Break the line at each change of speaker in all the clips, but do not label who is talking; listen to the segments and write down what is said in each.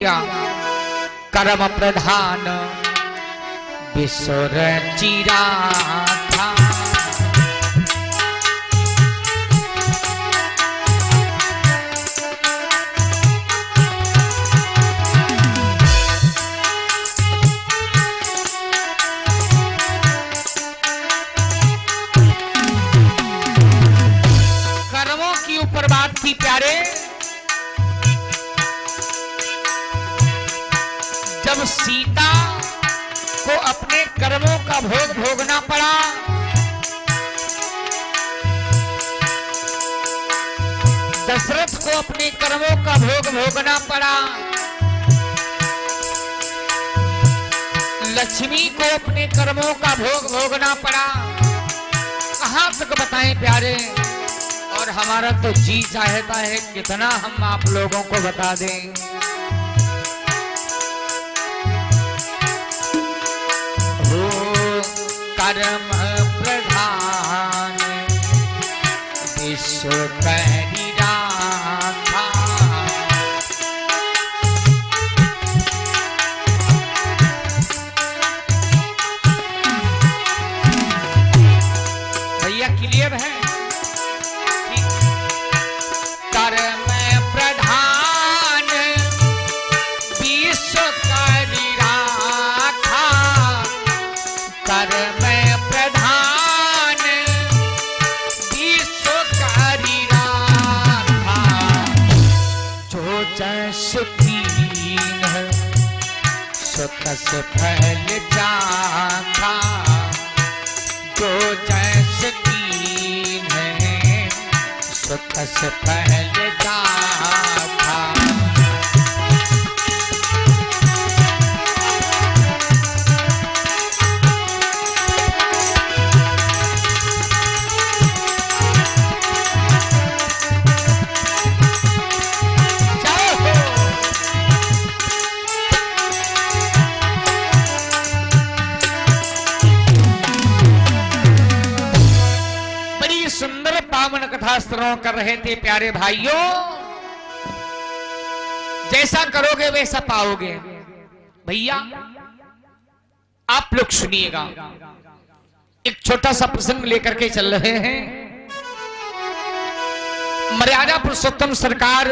कर्म प्रधान विश्वर चिरा था। कर्मों की ऊपर बात थी प्यारे। जब सीता को अपने कर्मों का भोग भोगना पड़ा, दशरथ को अपने कर्मों का भोग भोगना पड़ा, लक्ष्मी को अपने कर्मों का भोग भोगना पड़ा। कहां तक बताएं प्यारे। और हमारा तो जी चाहता है कितना हम आप लोगों को बता दें। कर्म प्रधान विश्व करी राखा। भैया क्लियर है? कर्म प्रधान विश्व करी राखा। कर्म कस फैल जाता, जो जैस कीन है सो कस फैल जाता। पावन कथा श्रवण कर रहे थे प्यारे भाइयों। जैसा करोगे वैसा पाओगे। भैया आप लोग सुनिएगा, एक छोटा सा प्रसंग लेकर के चल रहे हैं। मर्यादा पुरुषोत्तम सरकार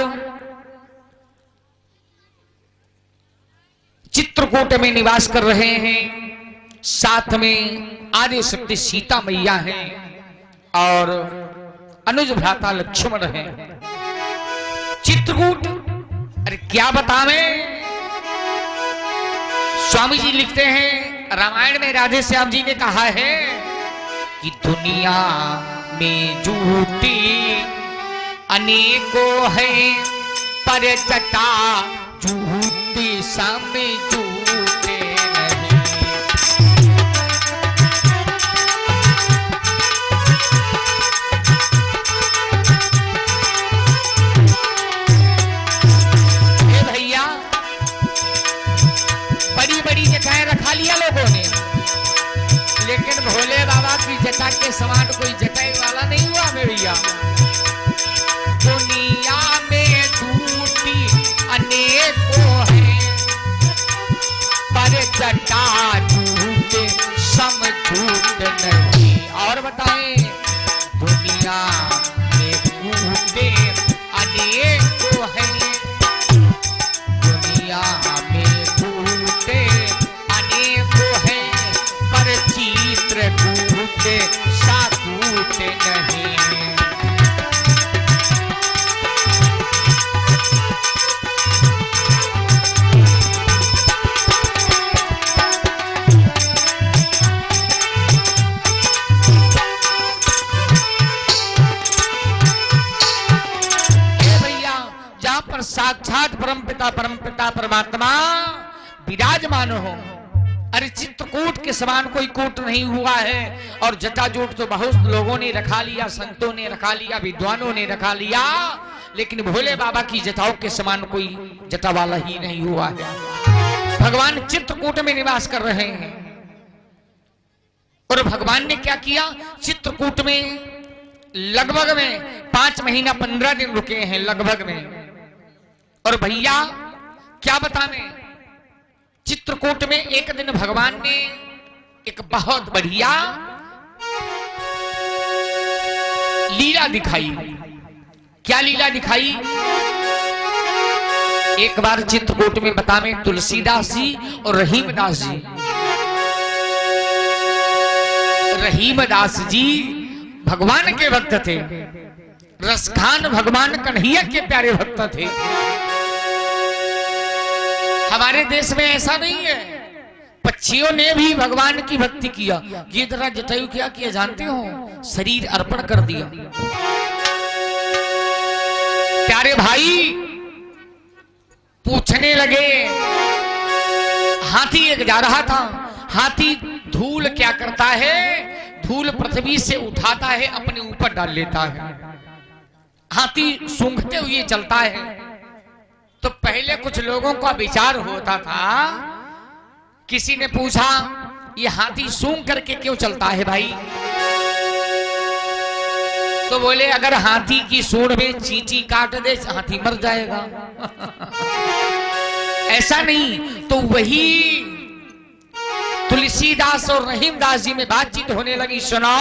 चित्रकूट में निवास कर रहे हैं। साथ में आदि शक्ति सीता मैया हैं और अनुज भ्राता लक्ष्मण है। चित्रकूट, अरे क्या बतावें। स्वामी जी लिखते हैं रामायण में राधे श्याम जी ने कहा है कि दुनिया में झूठी अनेकों है, पर जटा झूठी सब झूठे नहीं। रखा लिया लोगों ने, लेकिन भोले बाबा की जटा के समान कोई जटाई वाला नहीं हुआ में भैया। दुनिया में झूठी अनेकों हैं, पर जटा झूठे सम झूठ नहीं। और बताएं, दुनिया में झूठे अनेकों हैं, दुनिया में चित्रकूट साकूट नहीं। भैया जहां पर साक्षात परमपिता परमात्मा विराजमान हो, अरे चित्रकूट के समान कोई कूट नहीं हुआ है। और जटाजूट तो बहुत लोगों ने रखा लिया, संतों ने रखा लिया, विद्वानों ने रखा लिया, लेकिन भोले बाबा की जटाओं के समान कोई जटा वाला ही नहीं हुआ है। भगवान चित्रकूट में निवास कर रहे हैं। और भगवान ने क्या किया, चित्रकूट में लगभग में 5 महीना 15 दिन रुके हैं लगभग में। और भैया क्या बताने। चित्रकूट में एक दिन भगवान ने एक बहुत बढ़िया लीला दिखाई। क्या लीला दिखाई? एक बार चित्रकूट में बता में तुलसीदास जी और रहीमदास जी, रहीमदास जी भगवान के भक्त थे, रसखान भगवान कन्हैया के प्यारे भक्त थे। हमारे देश में ऐसा नहीं है, पक्षियों ने भी भगवान की भक्ति किया। ये तरह जटायु क्या किया जानते हो? शरीर अर्पण कर दिया। प्यारे भाई पूछने लगे, हाथी एक जा रहा था, हाथी धूल क्या करता है? धूल पृथ्वी से उठाता है, अपने ऊपर डाल लेता है। हाथी सूंघते हुए चलता है। तो पहले कुछ लोगों का विचार होता था, किसी ने पूछा ये हाथी सूंघ करके क्यों चलता है भाई? तो बोले अगर हाथी की सूंड में चींटी काट दे हाथी मर जाएगा। ऐसा नहीं। तो वही तुलसीदास और रहीमदास जी में बातचीत होने लगी। सुनो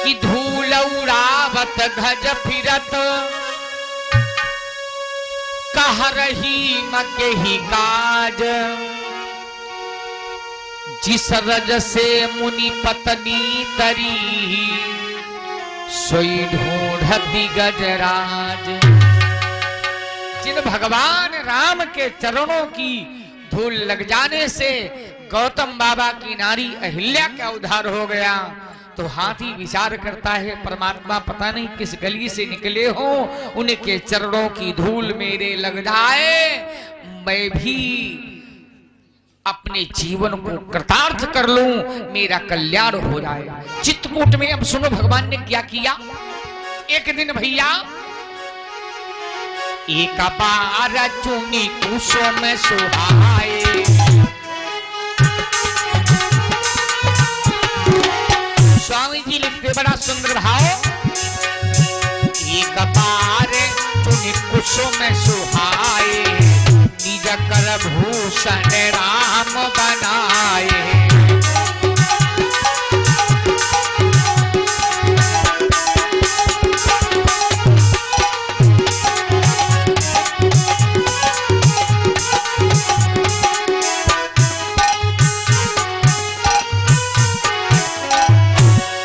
कि धूल उड़ावत गज फिरत कह रही मके ही काज, जिस रज से मुनि पत्नी तरी सोई ढूंढती गजराज। जिन भगवान राम के चरणों की धूल लग जाने से गौतम बाबा की नारी अहिल्या का उद्धार हो गया, तो हाथी विचार करता है परमात्मा पता नहीं किस गली से निकले हो, उनके चरणों की धूल मेरे लग जाए, मैं भी अपने जीवन को कृतार्थ कर लूं, मेरा कल्याण हो जाए। चित्रकूट में अब सुनो भगवान ने क्या किया। एक दिन भैया एक बार चुनी कुसुम सुहाए, स्वामी जी लिखते बड़ा सुंदर भाव। एक बार चुनी कुसुम सुहाए, निज कर भूषण राम बनाए।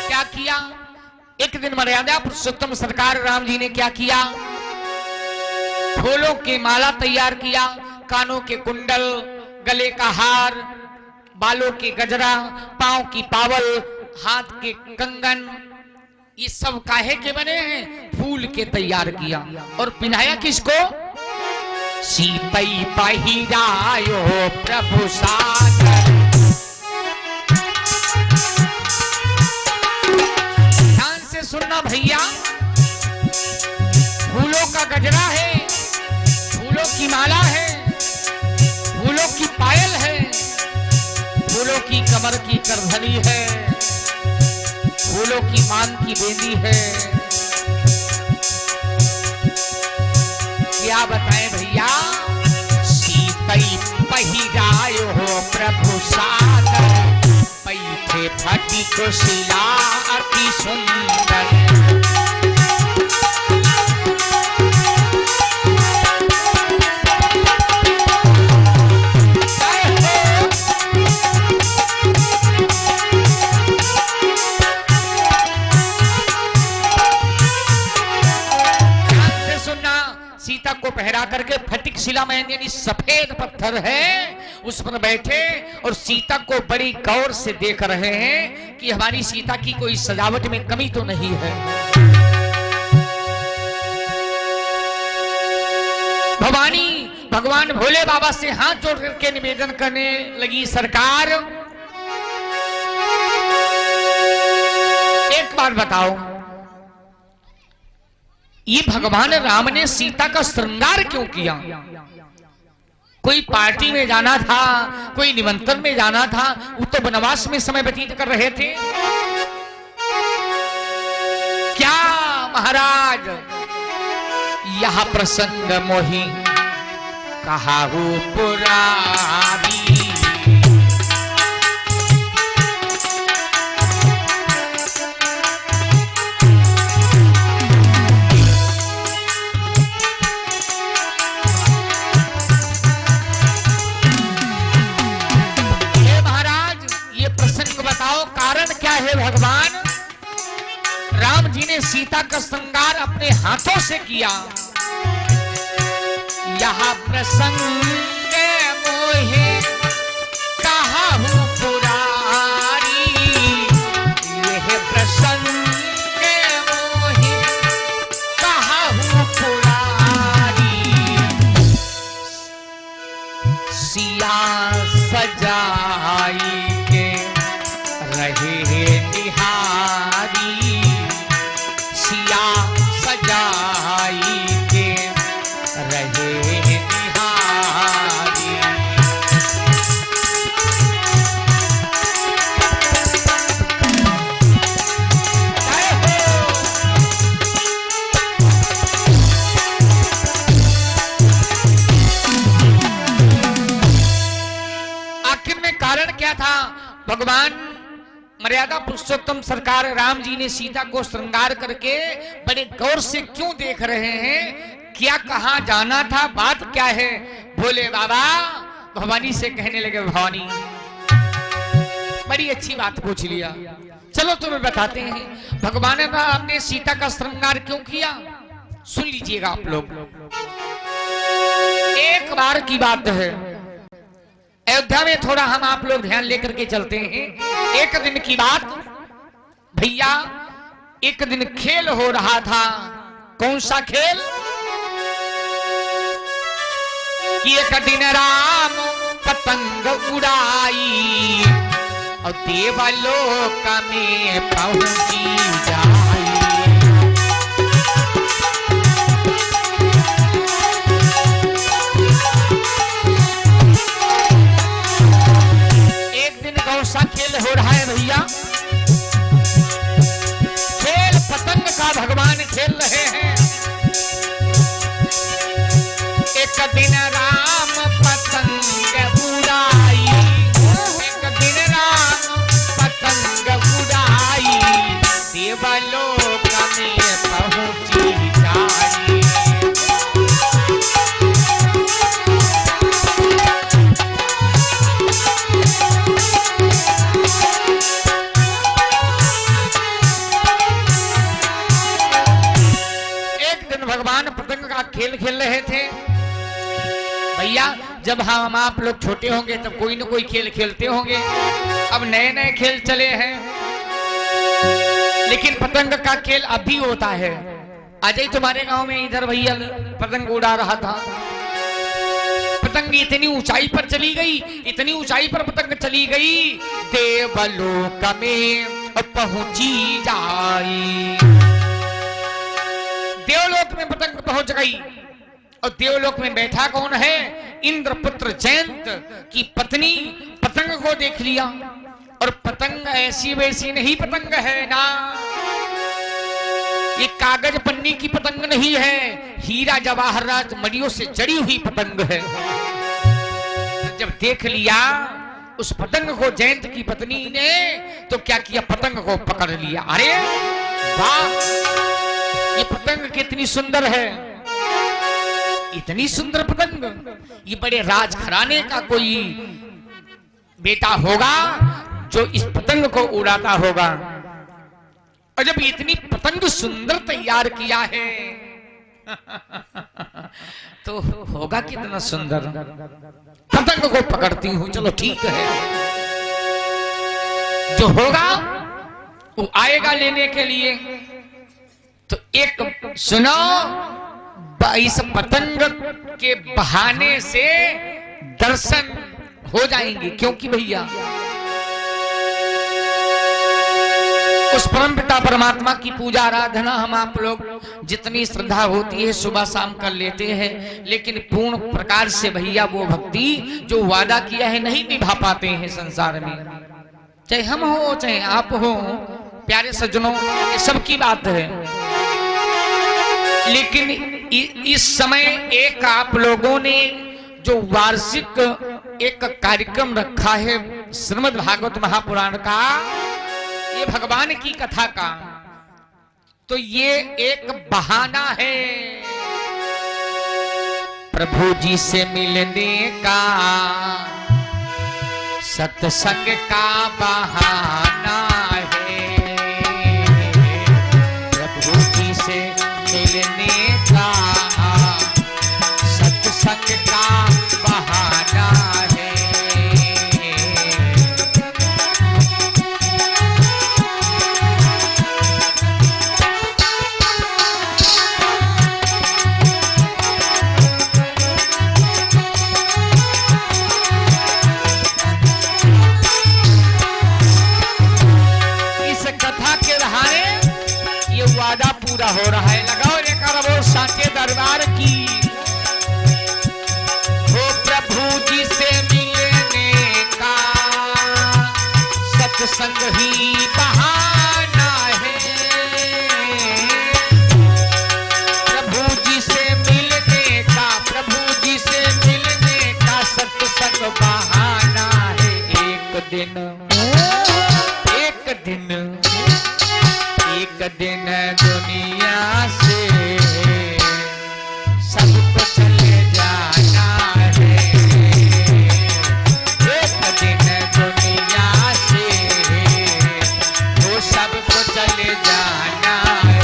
क्या किया? एक दिन मर्यादा पुरुषोत्तम सरकार राम जी ने क्या किया? फूलों की माला तैयार किया, कानों के कुंडल, गले का हार, बालों के गजरा, पांव की पावल, हाथ के कंगन, ये सब काहे के बने हैं? फूल के तैयार किया। और पिनाया किसको? सीतई पहिरायो प्रभु सागर। ध्यान से सुनना भैया, फूलों का गजरा है, फूलों की माला है, फूलों की पायल है, फूलों की कमर की करधनी है, फूलों की मांग की बेंदी है। क्या बताएं भैया? सीतई पहिरायो हो प्रभु सागर, पैठे फटी को शिला अति सुंदर। सीता को पहरा करके फटिक शिला में यानी सफेद पत्थर है, उस पर बैठे और सीता को बड़ी गौर से देख रहे हैं कि हमारी सीता की कोई सजावट में कमी तो नहीं है। भवानी भगवान भोले बाबा से हाथ जोड़ करके निवेदन करने लगी, सरकार एक बार बताओ, ये भगवान राम ने सीता का श्रृंगार क्यों किया? कोई पार्टी में जाना था, कोई निमंत्रण में जाना था, वो तो वनवास में समय व्यतीत कर रहे थे। क्या महाराज यह प्रसंग मोहि कहाहू पुरारी। कारण क्या है? भगवान राम जी ने सीता का श्रृंगार अपने हाथों से किया। यहाँ प्रसंग मोहे कहाहू पुरारी, यह प्रसंग मोहे कहाहू पुरारी। सिया सजाई रहे निहारी, सिया सजाई के रहे निहारी। आखिर में कारण क्या था? भगवान मर्यादा पुरुषोत्तम सरकार राम जी ने सीता को श्रृंगार करके बड़े गौर से क्यों देख रहे हैं? क्या कहां जाना था? बात क्या है? भोले बाबा भवानी से कहने लगे, भवानी बड़ी अच्छी बात पूछ लिया, चलो तुम्हें बताते हैं भगवान ने आपने सीता का श्रृंगार क्यों किया। सुन लीजिएगा आप लोग। एक बार की बात है, अयोध्या में थोड़ा हम आप लोग ध्यान लेकर के चलते हैं। एक दिन की बात भैया, एक दिन खेल हो रहा था। कौन सा खेल? कि एक दिन राम पतंग उड़ाई और देवलोक में पहुंची जाई। सा खेल हो रहा है भैया, खेल पतंग का भगवान खेल रहे हैं। एक दिन राम पतंग उड़ाई, एक दिन राम पतंग उड़ाई, देवलोक में पहुंची जाई। भगवान पतंग का खेल खेल रहे थे भैया। जब हम आप लोग छोटे होंगे तब कोई न कोई खेल खेलते होंगे। अब नए नए खेल चले हैं, लेकिन पतंग का खेल अब भी होता है। आज ही तुम्हारे गांव में इधर भैया पतंग उड़ा रहा था। पतंग इतनी ऊंचाई पर चली गई, इतनी ऊंचाई पर पतंग चली गई, देवलोक में पहुंची जाई। देवलोक में पतंग पहुंच गई और देवलोक में बैठा कौन है? इंद्रपुत्र जयंत की पत्नी पतंग को देख लिया। और पतंग ऐसी वैसी नहीं पतंग है ना, ये कागज पन्नी की पतंग नहीं है, हीरा जवाहरात मणियों से जड़ी हुई पतंग है। जब देख लिया उस पतंग को जयंत की पत्नी ने, तो क्या किया? पतंग को पकड़ लिया। अरे वाह, ये पतंग कितनी सुंदर है, इतनी सुंदर पतंग। ये बड़े राजघराने का कोई बेटा होगा जो इस पतंग को उड़ाता होगा। और जब इतनी पतंग सुंदर तैयार किया है तो होगा कितना सुंदर। पतंग को पकड़ती हूं, चलो ठीक है, जो होगा वो आएगा लेने के लिए। तो एक सुनो, इस पतंग के बहाने से दर्शन हो जाएंगे, क्योंकि भैया उस परमपिता परमात्मा की पूजा आराधना हम आप लोग जितनी श्रद्धा होती है सुबह शाम कर लेते हैं, लेकिन पूर्ण प्रकार से भैया वो भक्ति जो वादा किया है नहीं निभा पाते हैं संसार में। चाहे हम हो चाहे आप हो, प्यारे सज्जनों, ये सबकी बात है। लेकिन इस समय एक आप लोगों ने जो वार्षिक एक कार्यक्रम रखा है श्रीमद् भागवत महापुराण का, ये भगवान की कथा का, तो ये एक बहाना है प्रभु जी से मिलने का, सत्संग का बहाना है प्रभु जी से मिलने का, सत्संग का बहाना है। वादा पूरा हो रहा है। लगाओ रे करबो साचे दरबार की। हो प्रभु जी से मिलने का सत्संग ही बहाना है, प्रभु जी से मिलने का, प्रभु जी से मिलने का सत्संग बहाना है। एक दिन दुनिया से सबको चले जाना है, एक दिन दुनिया से वो सबको चले जाना है।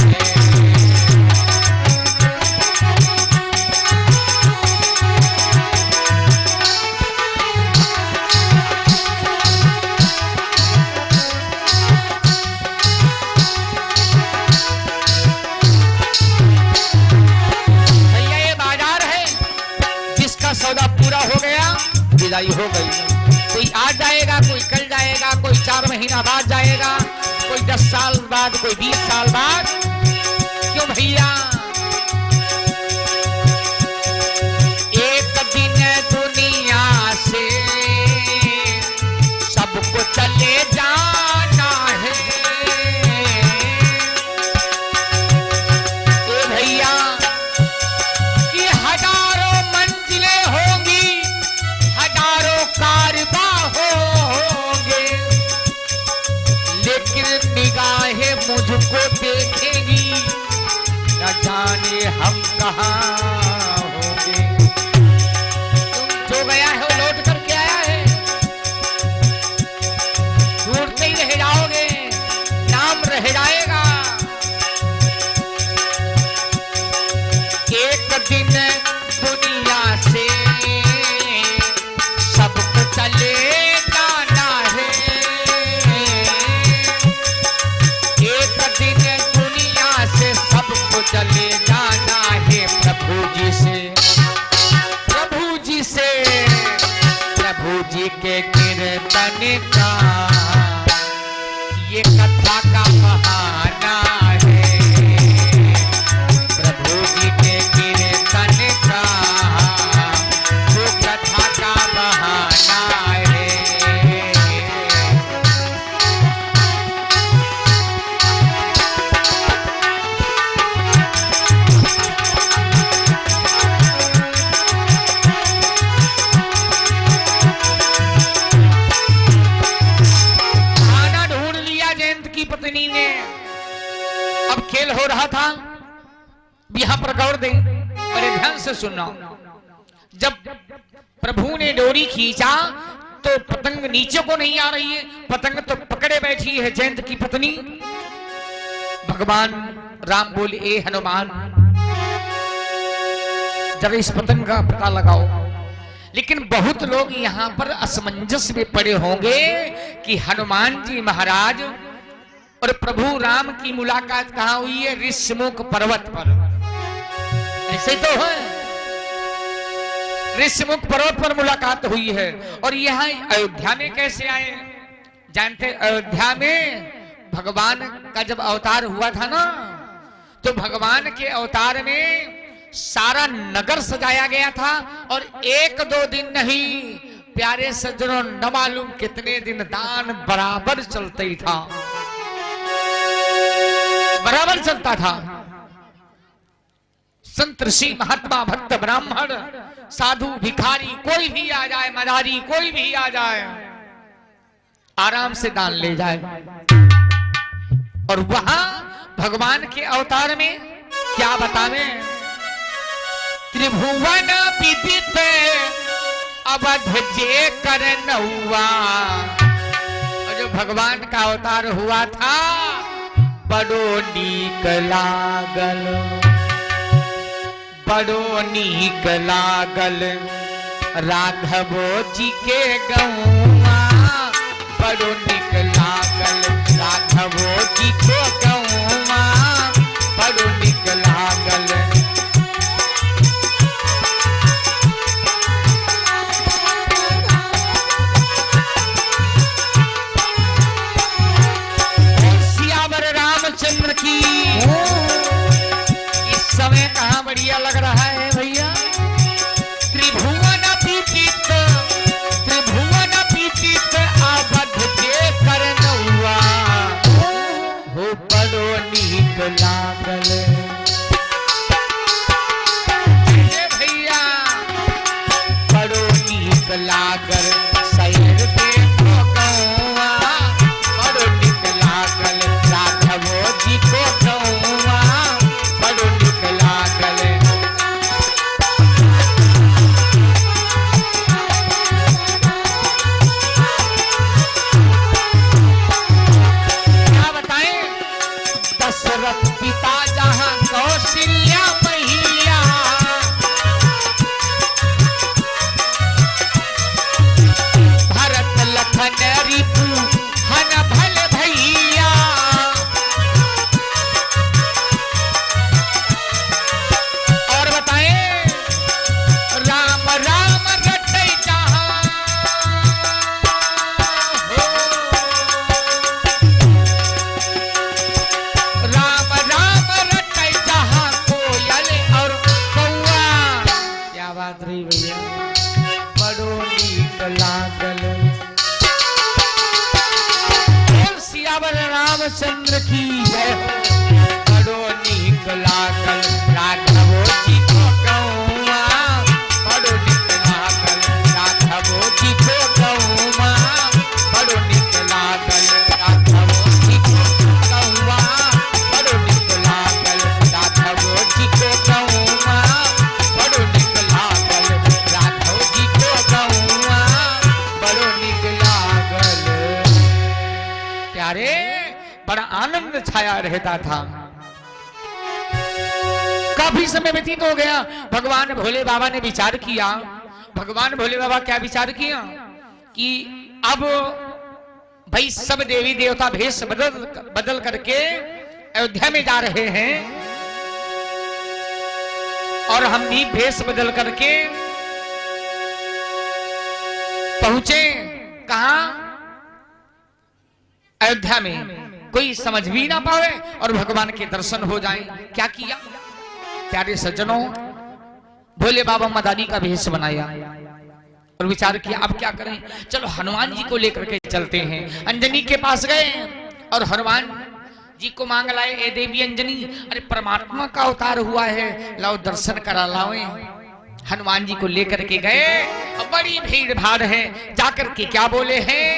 सौदा पूरा हो गया, विदाई हो गई। कोई आज जाएगा, कोई कल जाएगा, कोई 4 महीना बाद जाएगा, कोई 10 साल बाद, कोई 20 साल बाद। क्यों भैया? एक दिन दुनिया से सबको चले जाना है। ए भैया कि हजारों मंजिलें होंगी, हजारों कारवां होंगे, लेकिन निगाहें मुझको देखेंगी, न जाने हम कहाँ होंगे। तुम जो गया है वो लौट करके आया है, ढूंढते ही रह जाओगे, नाम रह जाएगा। एक दिन दुनिया से सबको चले जाना है, एक दिन दुनिया से सबको चले जाना है। प्रभु जी से, प्रभु जी से, प्रभु जी के कीर्तन का ये कथा का बहाना है, प्रभु जी के कीर्तन का वो कथा का बहाना है। खाना ढूंढ लिया जयंत की पत्नी ने। अब खेल हो रहा था, यहां पर गौर दें, बड़े ध्यान से सुनना। जब प्रभु ने डोरी खींचा तो पतंग नीचे को नहीं आ रही है, पतंग तो पकड़े बैठी है जयंत की पत्नी। भगवान राम बोले, ए हनुमान, जरा इस पतंग का पता लगाओ। लेकिन बहुत लोग यहां पर असमंजस में पड़े होंगे कि हनुमान जी महाराज और प्रभु राम की मुलाकात कहां हुई है? ऋषमुख पर्वत पर। ऐसे तो है, ऋषमुख पर्वत पर मुलाकात हुई है। और यहाँ अयोध्या में कैसे आए? जानते, अयोध्या में भगवान का जब अवतार हुआ था ना, तो भगवान के अवतार में सारा नगर सजाया गया था। और 1-2 दिन नहीं, प्यारे सज्जनों, न मालूम कितने दिन दान बराबर चलता ही था, बराबर चलता था। संत ऋषि महात्मा भक्त ब्राह्मण साधु भिखारी कोई भी आ जाए, मदारी कोई भी आ जाए, आराम से दान ले जाए। और वहां भगवान के अवतार में क्या बतावे, त्रिभुवन विदित अवध जे करनउआ। और जो भगवान का अवतार हुआ था बड़ो नीक लागल, बड़ो नीक लागल राघवो जी के गौआ। बड़ो नीक लागल राघवो जी के गौआ, बड़ो नीक लागल। सियावर रामचंद्र की। इस समय कहाँ बढ़िया लग रहा है भैया। त्रिभुवन पीतित, त्रिभुवन पीतित अवध जे करनउआ। हो बड़ो नीक लागल भैया, बड़ो नीक लागल शहर देखो गौआ। बड़ो नीक लागल राघवो जी को गौआ, बड़ो नीक लागल। क्या बताएं, दशरथ पिता जहां कौशल्या मैया। भरत लखन रिपु हन भल भैया। और बताएं, राम राम रटै जहां हो। राम राम रटै जहां कोयल और कौआ। क्या बात रही भैया, बड़ो नीक लागल। बोल सियावर रामचंद्र की जय हो। बड़ो नीक लागल राघवो जी को गौआ। बड़ो नीक लागल राघवो जी को गौआ। बड़ो नीक लागल राघवो जी को गौआ। बड़ो नीक लागल राघवो जी को गौआ। बड़ो नीक लागल राघव जी को गौआ। बड़ो नीक लागल। प्यारे, बड़ा आनंद छाया रहता था। काफी समय व्यतीत हो गया, भगवान भोले बाबा ने विचार किया। भगवान भोले बाबा क्या विचार किया कि अब भाई सब देवी देवता भेष बदल करके अयोध्या में जा रहे हैं, और हम भी भेष बदल करके पहुंचे कहां, अयोध्या में। कोई समझ भी ना पावे और भगवान के दर्शन हो जाएं। क्या किया प्यारे सज्जनों, भोले बाबा मदारी का भेष बनाया और विचार किया अब क्या करें। चलो हनुमान जी को लेकर के चलते हैं। अंजनी के पास गए और हनुमान जी को मांग लाए, ए देवी अंजनी, अरे परमात्मा का अवतार हुआ है, लाओ दर्शन करा लाओ। हनुमान जी को लेकर के गए और बड़ी भीड़ भाड़ है। जाकर के क्या बोले हैं,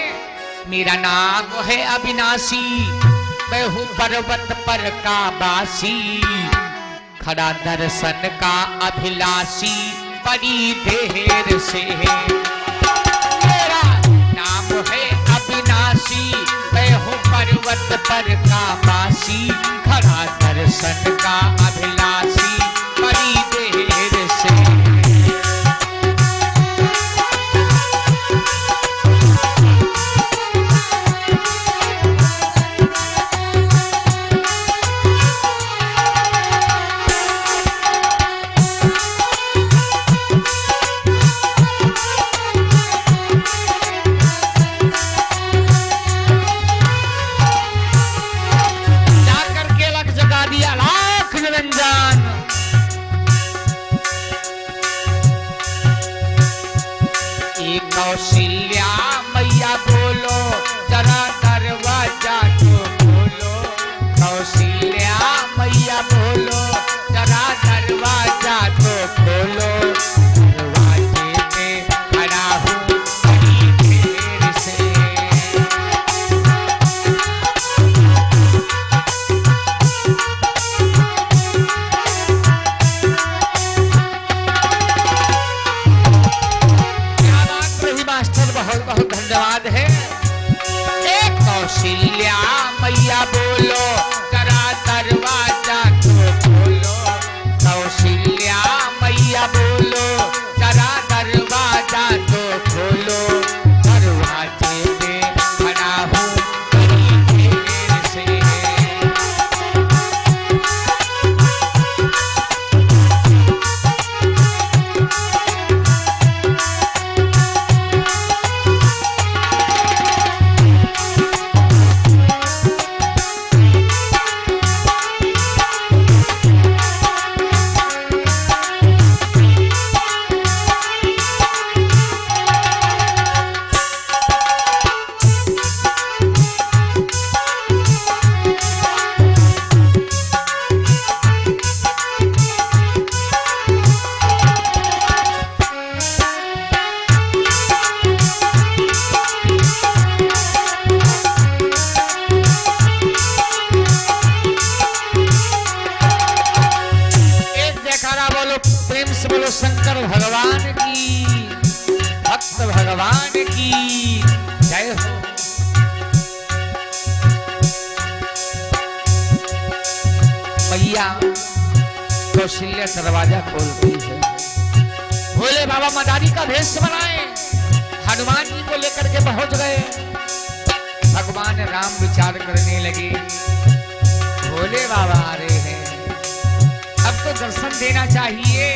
मेरा नाम है अविनाशी, मैं हूँ पर्वत पर का बासी, खड़ा दर्शन का अभिलाषी, बड़ी देर से है। मेरा नाम है अविनाशी, मैं हूँ पर्वत पर का बासी, खड़ा दर्शन का अभिलाषी, बड़ी देर से। कौशल्या मैया बोलो, जरा दरवाजा तो खोलो, कौशल्या मैया बोलो, जरा दरवाजा तो खोलो, भक्त भगवान की जय हो। मैया कौशल्या दरवाजा खोलती है। भोले बाबा मदारी का भेष बनाए, हनुमान जी को लेकर के पहुंच गए। भगवान राम विचार करने लगे, भोले बाबा आ रहे हैं, अब तो दर्शन देना चाहिए,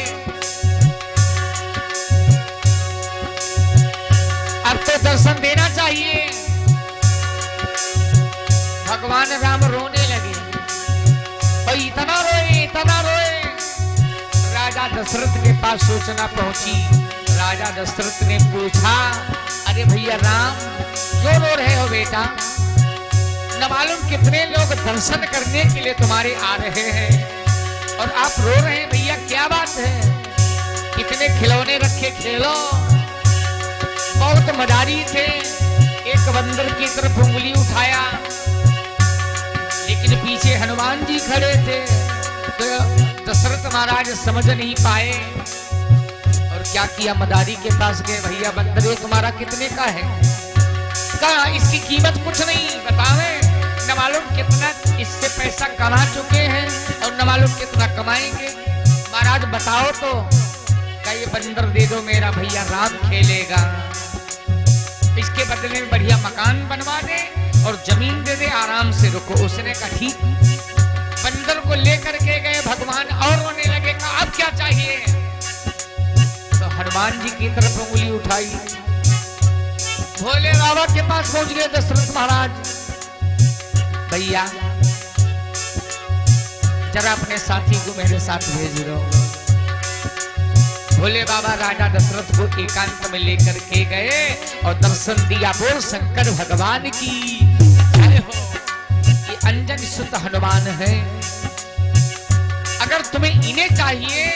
अब तो दर्शन देना चाहिए। भगवान राम रोने लगे और इतना रोए। राजा दशरथ के पास सूचना पहुंची। राजा दशरथ ने पूछा, अरे भैया राम क्यों रो रहे हो बेटा? न मालूम कितने लोग दर्शन करने के लिए तुम्हारे आ रहे हैं और आप रो रहे हैं भैया, क्या बात है? कितने खिलौने रखे, खेलो। बहुत मदारी थे। एक बंदर की तरफ उंगली उठाया, लेकिन पीछे हनुमान जी खड़े थे, तो दशरथ महाराज समझ नहीं पाए और क्या किया, मदारी के पास गए, भैया बंदर एक हमारा कितने का है? कहा इसकी कीमत कुछ नहीं, बतावे, न मालूम कितना इससे पैसा कमा चुके हैं और न मालूम कितना कमाएंगे। महाराज बताओ तो। क्या ये बंदर दे दो, मेरा भैया राम खेलेगा, इसके बदले में बढ़िया मकान बनवा दे और जमीन दे दे, आराम से रुको। उसने कहा ठीक। बंदर को लेकर के गए भगवान और रोने लगे, कहा अब क्या चाहिए? तो हनुमान जी की तरफ उंगली उठाई, भोले बाबा के पास पहुंच गए दशरथ महाराज। भैया जरा अपने साथी को मेरे साथ भेज दो। भोले बाबा राजा दशरथ को एकांत में लेकर के गए और दर्शन दिया। बोल शंकर भगवान की जय हो। ये अंजनी सुत हनुमान है, अगर तुम्हें इन्हें चाहिए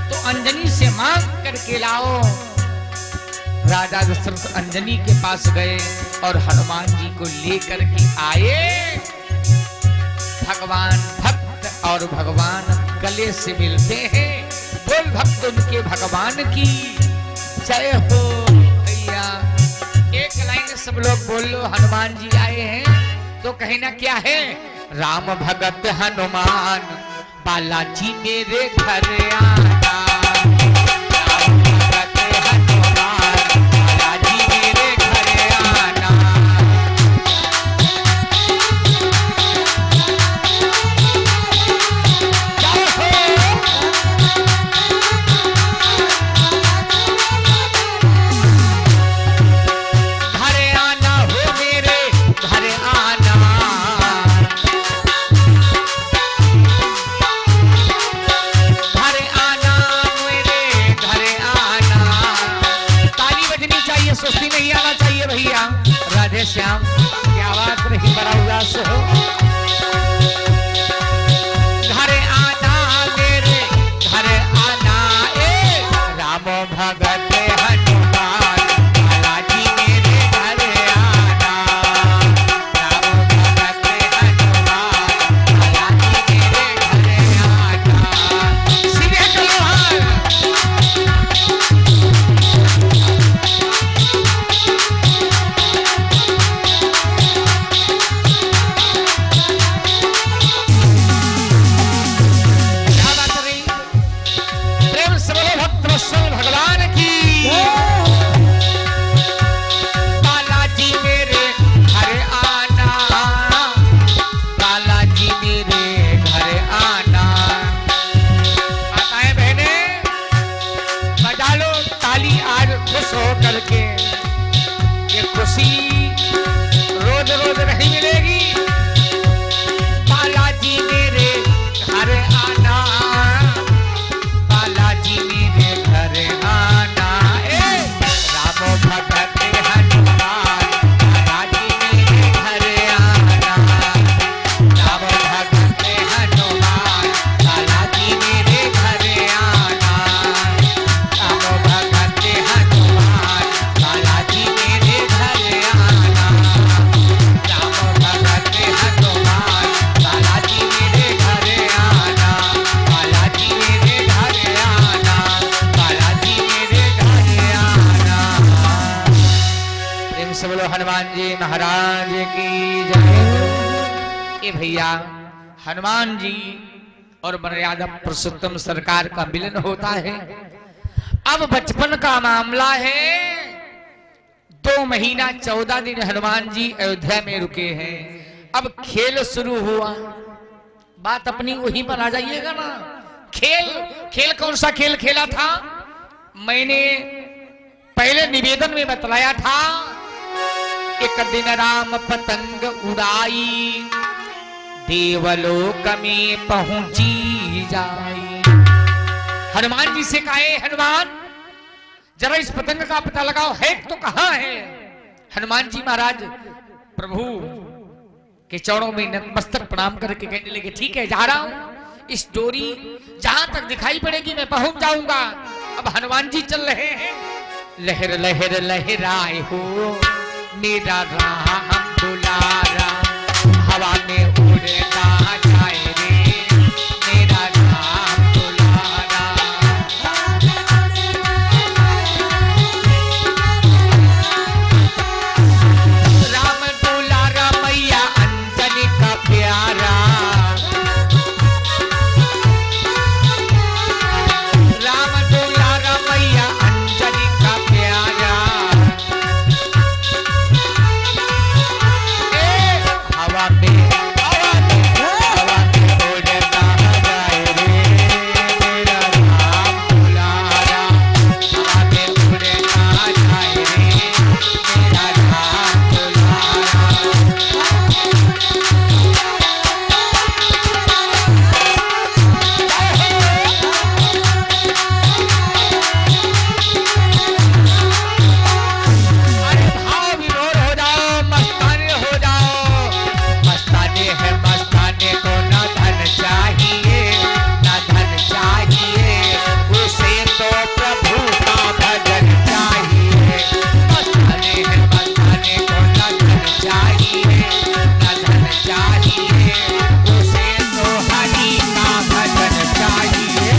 तो अंजनी से मांग करके लाओ। राजा दशरथ अंजनी के पास गए और हनुमान जी को लेकर के आए। भगवान भक्त और भगवान गले से मिलते हैं। बोल भक्त उनके भगवान की जय हो। भैया एक लाइन सब लोग बोल लो, हनुमान जी आए हैं तो कहना क्या है? राम भगत हनुमान बालाजी मेरे घर आना। श्याम क्या बात रही, बड़ा उदास हो। घरे आना मेरे घरे आना, ए राम भगत हनुमान बालाजी मेरे घरे आना। राम भगत हनुमान बालाजी मेरे घरे आना। सीधे चलो भगवान की। बालाजी मेरे घर आना, बालाजी मेरे घर आना। माताएं बहने बजा लो ताली आज खुश हो करके। ये खुशी रोज रोज नहीं मिलेगी। बालाजी मेरे घर आना, बालाजी मेरे घर आना। ए राम भगत हनुमान बालाजी मेरे घर आना। राम भगत हनुमान बालाजी मेरे घर आना। राम भगत हनुमान बालाजी से बोलो हनुमान जी महाराज की जय। ए भैया, हनुमान जी और मर्यादा पुरुषोत्तम सरकार का मिलन होता है। अब बचपन का मामला है। 2 महीना 14 दिन हनुमान जी अयोध्या में रुके हैं। अब खेल शुरू हुआ। बात अपनी वही पर आ जाइएगा ना। खेल कौन सा खेल खेला था? मैंने पहले निवेदन में बतलाया था। एक दिन राम पतंग उड़ाई, देवलोक में पहुंची जाई। हनुमान जी से कहे, हनुमान जरा इस पतंग का पता लगाओ, है तो कहां है? हनुमान जी महाराज प्रभु के चरणों में नतमस्तक प्रणाम करके कहने लगे, ठीक है, जा रहा हूं। इस डोरी जहां तक दिखाई पड़ेगी मैं पहुंच जाऊंगा। अब हनुमान जी चल रहे हैं। लहर लहर लहराए हो मेरा राम दुलारा, हवा में उड़ना जाए रे मेरा राम दुलारा। राम दुलारा मैया अंजनी का प्यारा, राम दुलारा मैया अंजनी का प्यारा। हवा में उड़ना जाए रे मेरा राम दुलारा, हवा में उड़ना जाए रे मेरा राम दुलारा। अरे भाव विभोर हो जाओ, मस्ताने हो जाओ। मस्ताने है मस्ताने को ना धन चाहिए, ना धन चाहिए, उसे तो प्रभु का भजन चाहिए। मस्ताने है मस्ताने को ना धन चाहिए, ना धन चाहिए, उसे तो हरि का भजन चाहिए।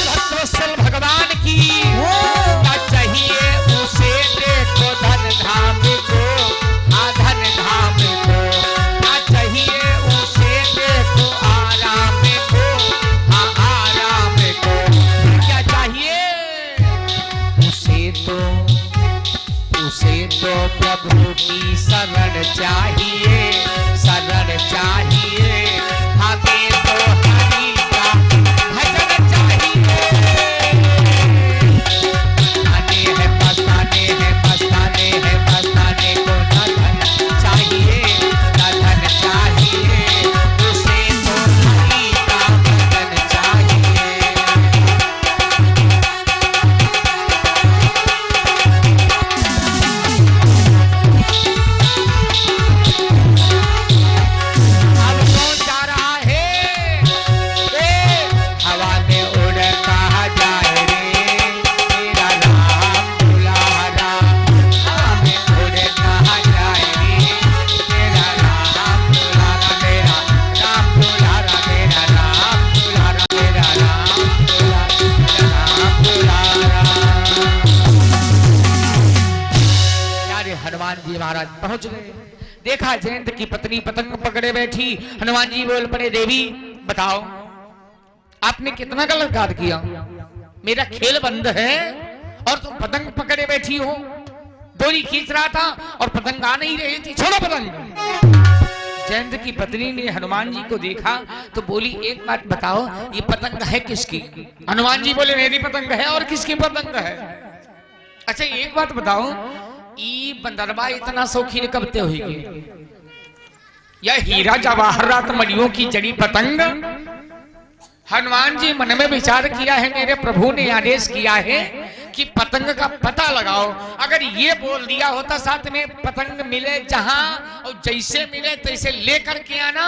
भक्तवत्सल भगवान की क्या चाहिए उसे देखो, धन धाम को, धन धाम को। क्या चाहिए उसे देखो, आराम को, आराम को। क्या चाहिए उसे तो प्रभु की शरण चाहिए, शरण चाहिए। हमें तो हरि का भजन चाहिए। मस्ताने है मस्ताने है मस्ताने को ना धन चाहिए, ना धन चाहिए, उसे तो हरि का भजन चाहिए। अब कौन जा रहा है? हवा में उड़ता जाए रे मेरा राम दुलारा, हवा में उड़ता जाए रे मेरा राम दुलारा, मेरा राम दुलारा, मेरा राम दुलारा, मेरा राम दुलारा, मेरा राम दुलारा। प्यारे हनुमान जी महाराज पहुंच गए। देखा जयंत की पत्नी पतंग पकड़े बैठी। हनुमान जी बोल पड़े, देवी बताओ आपने कितना गलत कार्य किया? मेरा खेल बंद है और तुम पतंग पकड़े बैठी हो। डोरी खींच रहा था और पतंग आ नहीं रही थी, छोड़ो पतंग। जयंत की पत्नी ने हनुमान जी को देखा तो बोली, एक बात बताओ ये पतंग है किसकी? हनुमान जी बोले, मेरी पतंग है। और किसकी पतंग है? अच्छा एक बात बताओ, ई बंदरबा इतना शौकीन कब ते होगी? यह हीरा जवाहरात मणियों की जड़ी पतंग। हनुमान जी मन में विचार किया है, मेरे प्रभु ने आदेश किया है कि पतंग का पता लगाओ। अगर ये बोल दिया होता साथ में पतंग मिले जहां और जैसे मिले तैसे लेकर के आना,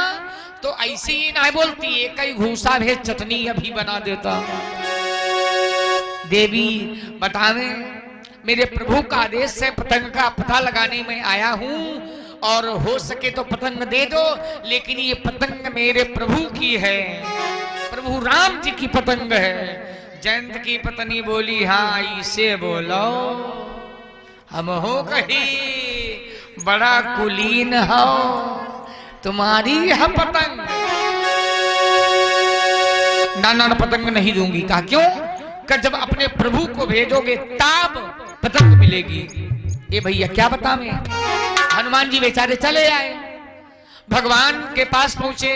तो ऐसे ही ना बोलती, एक ही घूसा भेज चटनी अभी बना देता। देवी बतावे, मेरे प्रभु का आदेश से पतंग का पता लगाने में आया हूं और हो सके तो पतंग दे दो, लेकिन ये पतंग मेरे प्रभु की है, प्रभु राम जी की पतंग है। जयंत की पत्नी बोली, हाँ इसे बोलो, हम हो कहीं बड़ा कुलीन हो, तुम्हारी यह पतंग। नाना पतंग नहीं दूंगी। कहा क्यों? कि जब अपने प्रभु को भेजोगे तब पतंग मिलेगी। ये भैया क्या बता मैं। हनुमान जी बेचारे चले आए, भगवान के पास पहुंचे,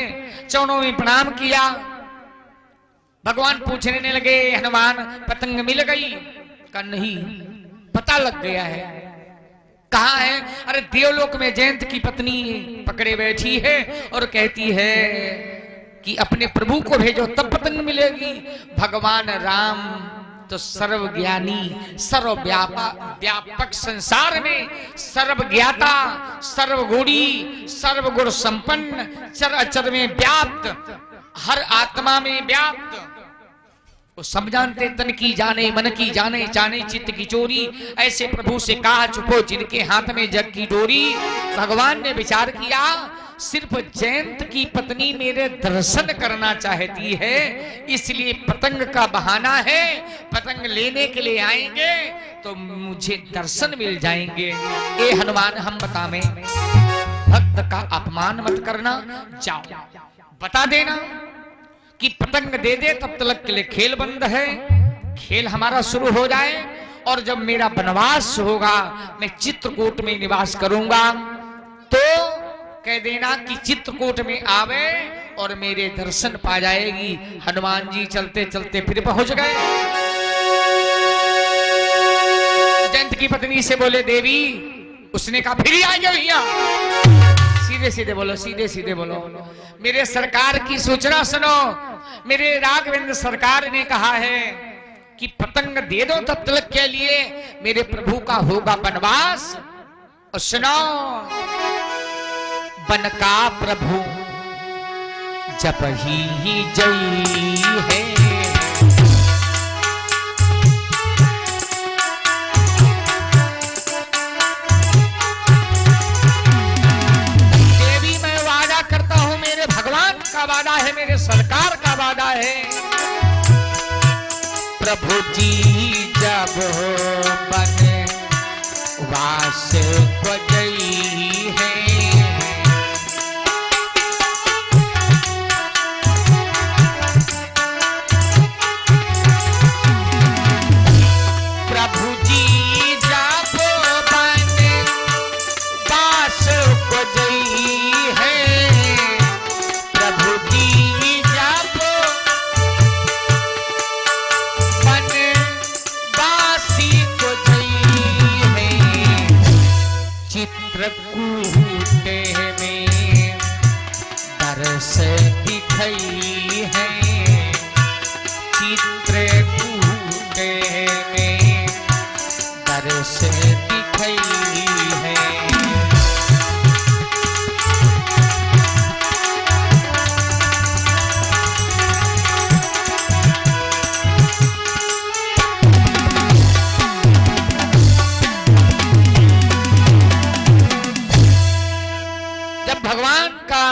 चरणों में प्रणाम किया। भगवान पूछने लगे, हनुमान पतंग मिल गई? कहा नहीं, पता लग गया है। कहाँ है? अरे देवलोक में जयंत की पत्नी पकड़े बैठी है और कहती है कि अपने प्रभु को भेजो तब पतंग मिलेगी। भगवान राम तो सर्वज्ञानी, सर्वव्यापक, संसार में सर्वज्ञाता, सर्वगुणी, सर्वगुण संपन्न, चर अचर में व्याप्त, हर आत्मा में व्याप्त, वो सब जानते। तन की जाने, मन की जाने, जाने चित्त की चोरी। ऐसे प्रभु से कहा चुपो जिनके हाथ में जग की डोरी। भगवान ने विचार किया, सिर्फ जयंत की पत्नी मेरे दर्शन करना चाहती है, इसलिए पतंग का बहाना है, पतंग लेने के लिए आएंगे तो मुझे दर्शन मिल जाएंगे। ए हनुमान, हम बता में भक्त का अपमान मत करना, जाओ बता देना कि पतंग दे दे, तब तक के लिए खेल बंद है, खेल हमारा शुरू हो जाए, और जब मेरा वनवास होगा मैं चित्रकूट में निवास करूंगा, तो कह देना कि चित्रकूट में आवे और मेरे दर्शन पा जाएगी। हनुमान जी चलते चलते फिर पहुंच गए। जयंत की पत्नी से बोले, देवी, उसने कहा फिर आ गया भैया। सीधे सीधे बोलो, सीधे सीधे बोलो, मेरे सरकार की सूचना सुनो। मेरे राघवेंद्र सरकार ने कहा है कि पतंग दे दो तब तक के लिए मेरे प्रभु का होगा वनवास। और सुनो, बन का प्रभु जब ही जई है, देवी मैं वादा करता हूं, मेरे भगवान का वादा है, मेरे सरकार का वादा है, प्रभु जी जब बन वास को जई है,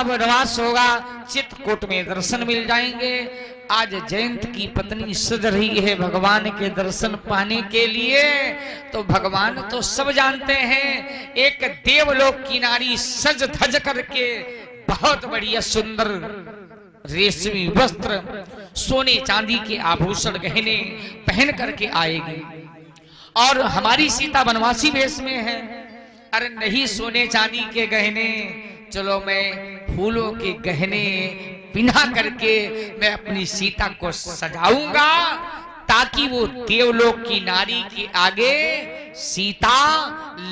वनवास होगा, चित्रकूट में दर्शन मिल जाएंगे। आज जयंत की पत्नी सज रही है भगवान के दर्शन पाने के लिए। तो भगवान तो सब जानते हैं, एक देवलोक की नारी सज धज करके बहुत बढ़िया सुंदर रेशमी वस्त्र, सोने चांदी के आभूषण गहने पहन करके आएगी। और हमारी सीता वनवासी वेश में है। अरे नहीं सोने चांदी के गहने, चलो मैं फूलों के गहने पिन्हा करके मैं अपनी सीता को सजाऊंगा, ताकि वो देवलोक की नारी के आगे सीता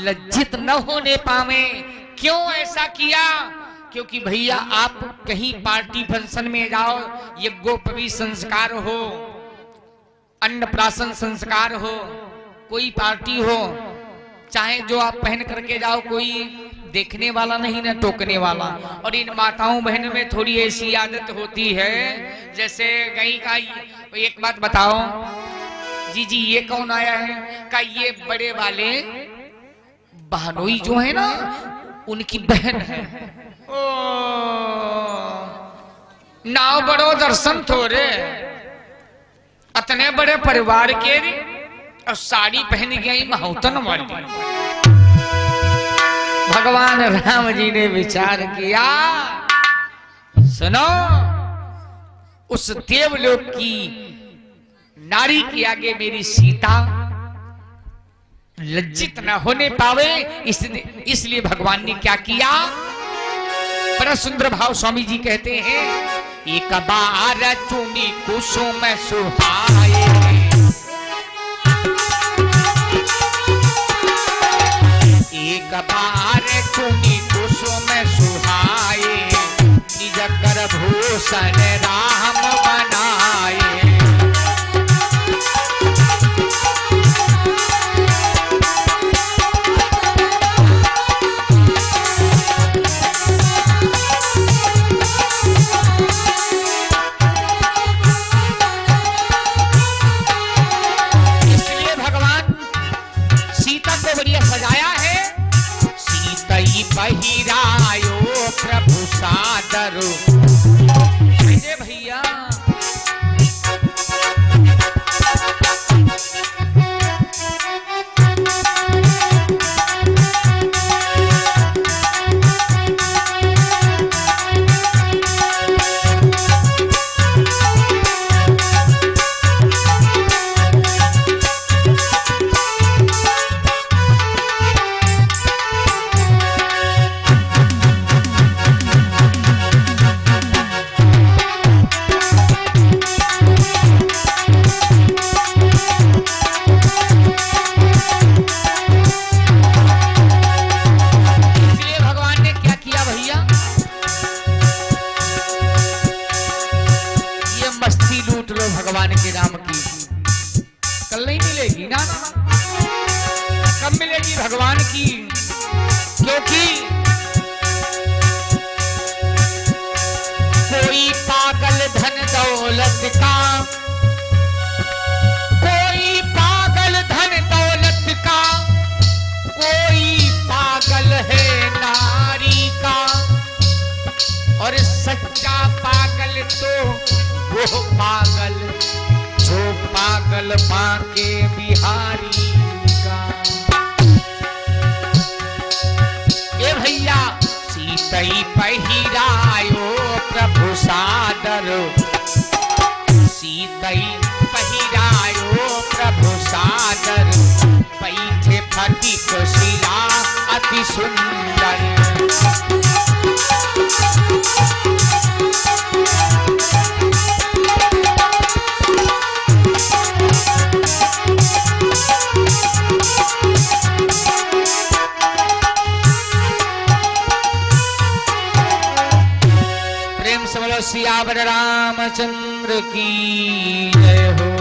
लज्जित न होने पावे। क्यों ऐसा किया? क्योंकि भैया आप कहीं पार्टी फंक्शन में जाओ, यज्ञोपवी संस्कार हो, अन्नप्राशन संस्कार हो, कोई पार्टी हो, चाहे जो आप पहन करके जाओ, कोई देखने वाला नहीं ना टोकने वाला। और इन माताओं बहनों में थोड़ी ऐसी आदत होती है, जैसे कहीं का एक बात बताओ जी, जी ये कौन आया है? का ये बड़े वाले बहनोई जो है ना, उनकी बहन है। ओ नाव बड़ो दर्शन थोड़े, इतने बड़े परिवार के रे और साड़ी पहन गई महौतन वाली। भगवान राम जी ने विचार किया, सुनो, उस देवलोक की नारी के आगे मेरी सीता लज्जित न होने पावे, इसलिए भगवान ने क्या किया। बड़ा सुंदर भाव स्वामी जी कहते हैं, एक बार चुनी कुसुम सुहाए, एक बार चुनी कुसुम सुहाए, निज कर भूषण राम बनाए। बहिरायो प्रभु सादर भैया, भगवान के नाम की कल नहीं मिलेगी ना, कब मिलेगी भगवान की, क्योंकि कोई पागल धन दौलत का, कोई पागल धन दौलत का, कोई पागल है नारी का, और सच्चा पागल तो वो पागल जो पागल बांके बिहारी का। ए भैया, सीतई पहिरायो प्रभु सादर, सीतई पहिरायो प्रभु सादर, बैठे फटिक शिला अति सुंदर। सियावर रामचंद्र की जय हो।